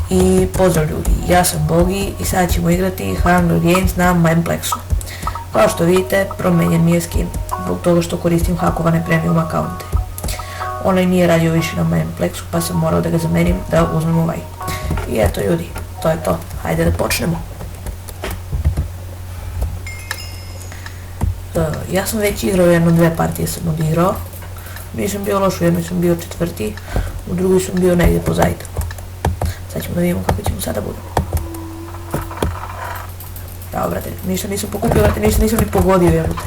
I pozdrav ljudi, ja sam Bogi i sad ćemo igrati Hunger Games na Mineplexu. Kao što vidite, promijenjen mi je skin, zbog toga što koristim hakovane premium akaunte. Onaj nije radio više na Mineplexu, pa sam morao da ga zamenim da uzmem ovaj. I eto ljudi, to je to, hajde da počnemo. Ja sam već igrao jedno 2 partije sam odigrao. Nisam bio loš, u jednoj sam bio 4. U drugoj sam bio negdje pozadnje. Sad ćemo da vidimo kako ćemo sada budemo. Evo brate, ništa nisam pokupio, brate, ništa nisam ni pogodio, jebote.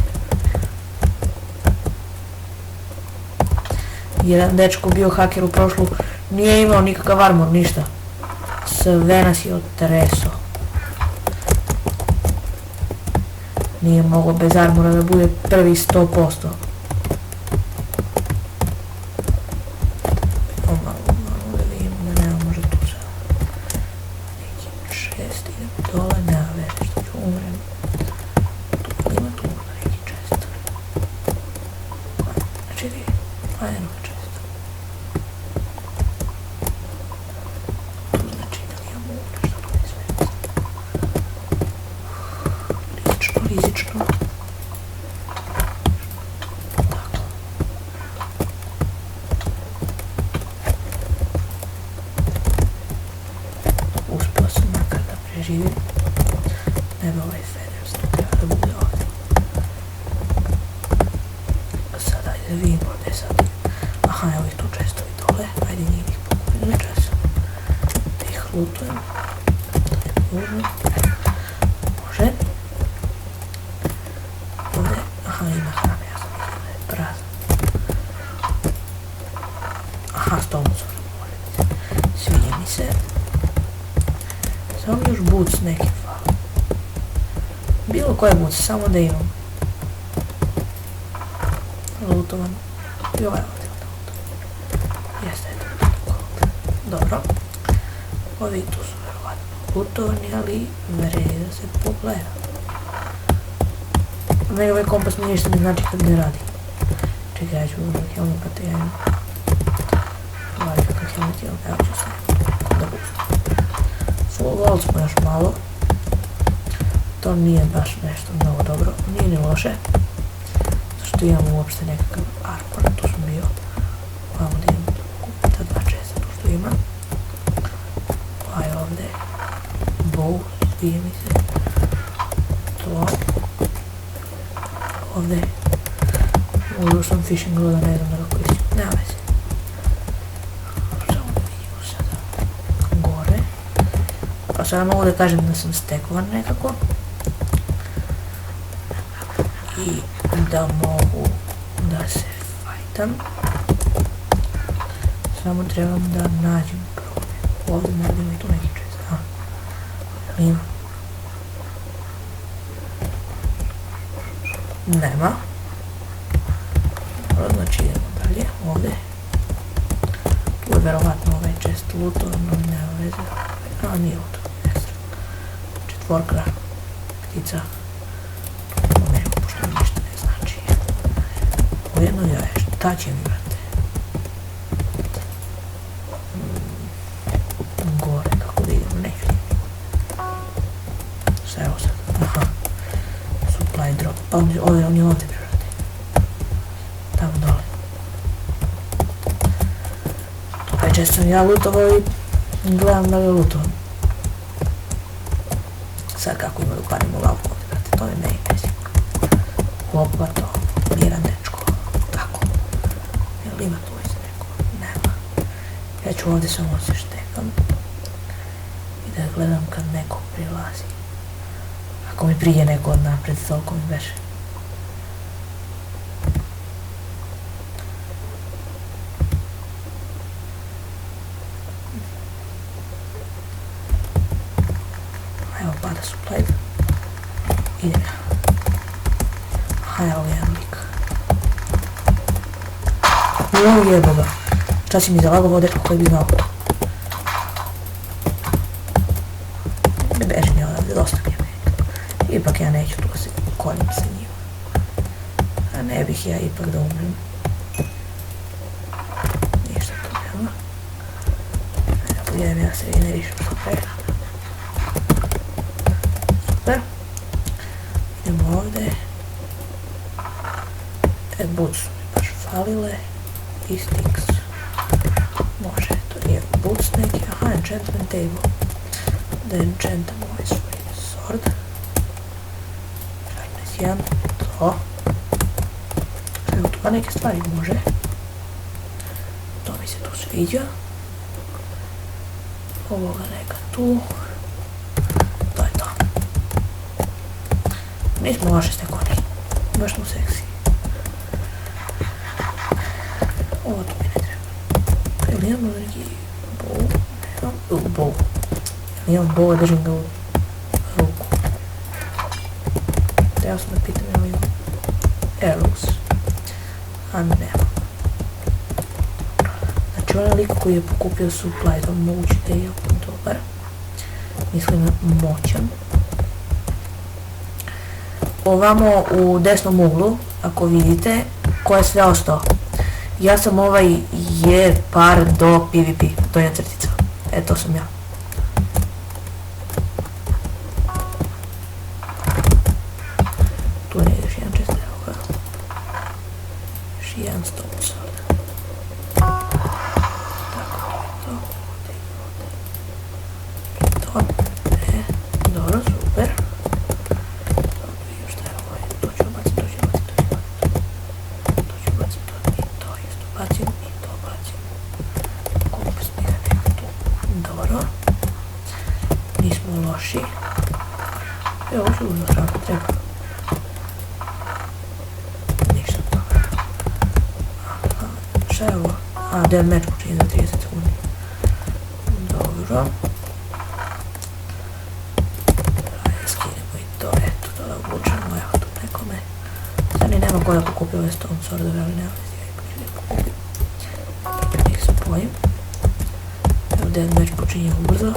Jedan dečko bio haker u prošlu, nije imao nikakav armor, ništa. Sve nas je otresao. Nije moglo bez armora da bude prvi 100%. Dole, nema veze što ću umrem. Tu ima tu možda neki čest. Znači vidi, ajde nova čest. Tu znači da imamo nešto tu ne sve. Rizično. Tako. Uspio sam makar da preživim. Nema ovaj Feathers, tu treba da bude ovdje. Sad ajde da vidimo gdje sad. Aha, evo ih tu čestovi dole, ajde njih pokupim na čas. Ih lutujem. To je nužno. Može. Ovdje, aha, ima hrane, ja sam mislila da je prazan. Aha, s tomu sam morati. Sviđa mi se. Samo mi još boots neki fali. Bilo koje boots, samo da imam. Lutovan. I ovaj ovdje jeste, eto. Dobro. Ovi tu su verovatno lutovani, ali vredi da se pogleda. Meni ovaj kompas mi ništa ne znači kad ne radi. Čekaj, ja ću uzmem helmet, pa te ja imam. Ovaj kakav helmet imam, evo ću se. Da uzmem. Full wall smo još malo. To nije baš nešto mnogo dobro, nije ni loše. Zašto imamo uopšte nekakav armor, tu sam bio. Ovamo da imam ta 2 česta, tu što ima. Pa je ovdje bow, svije mi se. To. Ovdje. Uzeo sam fishing rod, ne znam da ga koristim, nema veze. Samo da vidimo sada. Gore. Pa sada mogu da kažem da sam stekovan nekako. I da mogu da se fajtam. Samo trebam da nađem problem. Ovdje možda ima i tu neki čest. Ima. Nema. Znači idemo dalje. Ovdje. Tu je verovatno ovaj čest lutovan, no nema veze. A nije lutovan. Ekstra. 4. Ptica. Jedno jaje, šta će mi brate? Gore, kako da idemo, neću idem. Šta je ovo sad? Aha. Supply drop, pa on je ovdje brate. Tamo dole. Ovaj čest sam ja lutovao i gledam da ga lutovam. Sad kako ima da upadimo lavu ovdje brate, to je meni pesimo. Opa to, jedan dečko. Ima tu iza neko, nema. Ja ću ovdje samo se štekam i da gledam kad neko prilazi. Ako mi prije neko od napred, toliko mi beše. Evo pada supply. Idem ja. Aha, evo jedan lik. Jebo ga. Čas si mi zalagao vode koji bi znao to. Ne beži mi odavde, dosta mi je meni. Ipak ja neću tu se kolim sa njim. A ne bih ja ipak da umrem. Ništa tu nema. ubijem ja se generišem sve. Super. Idemo ovdje. Boots su mi baš falile. I sticks. Može, to nije boots neki. Aha, enchantment table. Da enchantamo ovaj svoj sword. Sharpness 1. To. Evo tu pa neke stvari može. To mi se tu sviđa. Ovoga neka tu. To je to. Nismo loše stekoni. Baš smo seksi. Ovo tu mi ne treba. Jel imamo neki bow? Nemam. Bow. Jel imam bow, držim ga u ruku. Treba sam da pitam jel imam arrows. A nemam. Znači onaj lik koji je pokupio supply, to moguće da je jako dobar. Mislim moćan. Ovamo u desnom uglu, ako vidite, ko je sve ostao. Ja sam ovaj je par do PvP, to je crtica. E, to sam ja. Tu je još jedan čest, evo ga. Još jedan stop sad. Tako, to. E, dobro, super. Još šta je ovo, to ću baciti, to ću baciti, to ću baciti. To ću baciti, to i to isto bacim i to bacim. Kompas mi ga nema tu. Dobro. Nismo loši. Evo, ovo ću uzno stranu, treba. Ništa od toga. Šta je ovo? A, dead match počinje za 30 sekundi. Dobro. Skinemo i to, eto, to da obučemo, evo tu nekome. Sad ni nema ko da pokupi ove stone swordove, ali nema vezi, ja ipak ću da pokupim. Ih spojim. Evo dead match počinje ubrzo.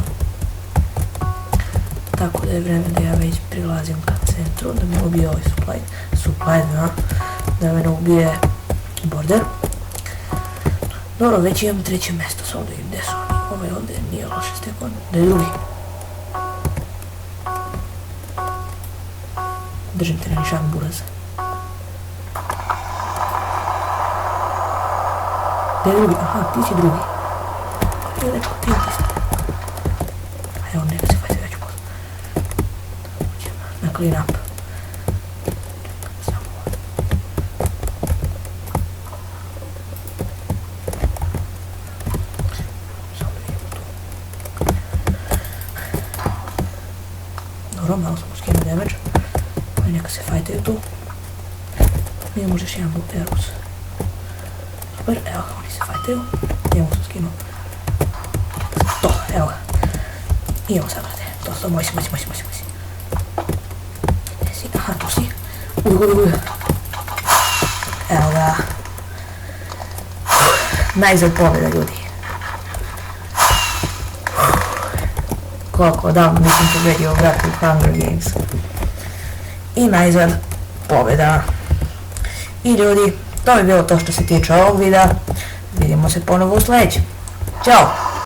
Tako da je vreme da ja već prilazim ka centru, da me ubije ovaj supply, da me ne ubije border. Dobro, već imam treće mjesto, sad da vidim gdje su oni. Ovaj ovdje nije loše stekon. Da je drugi. Držim te na nišan buraz. Gdje je drugi? Aha, ti si drugi. Gdje je dečko, ti si. A evo, neka se fajte, ja ću poslati. Na clean up. Dobro, malo sam uskinuo damage. Oni neka se fajtaju tu. Nije možeš jedan blue arrows. Super, evo ga, oni se fajtaju. Njemu sam skinuo. To, evo ga. Idemo sad, brate. To, moj si. Gdje si? Aha, tu si. Uj. Evo ga. Najzad pobjeda, ljudi. Koliko davno nisam pobedio vrat u Hunger Games. I najzad pobjeda. I ljudi, to bi bilo to što se tiče ovog videa. Vidimo se ponovo u sljedećem. Ćao!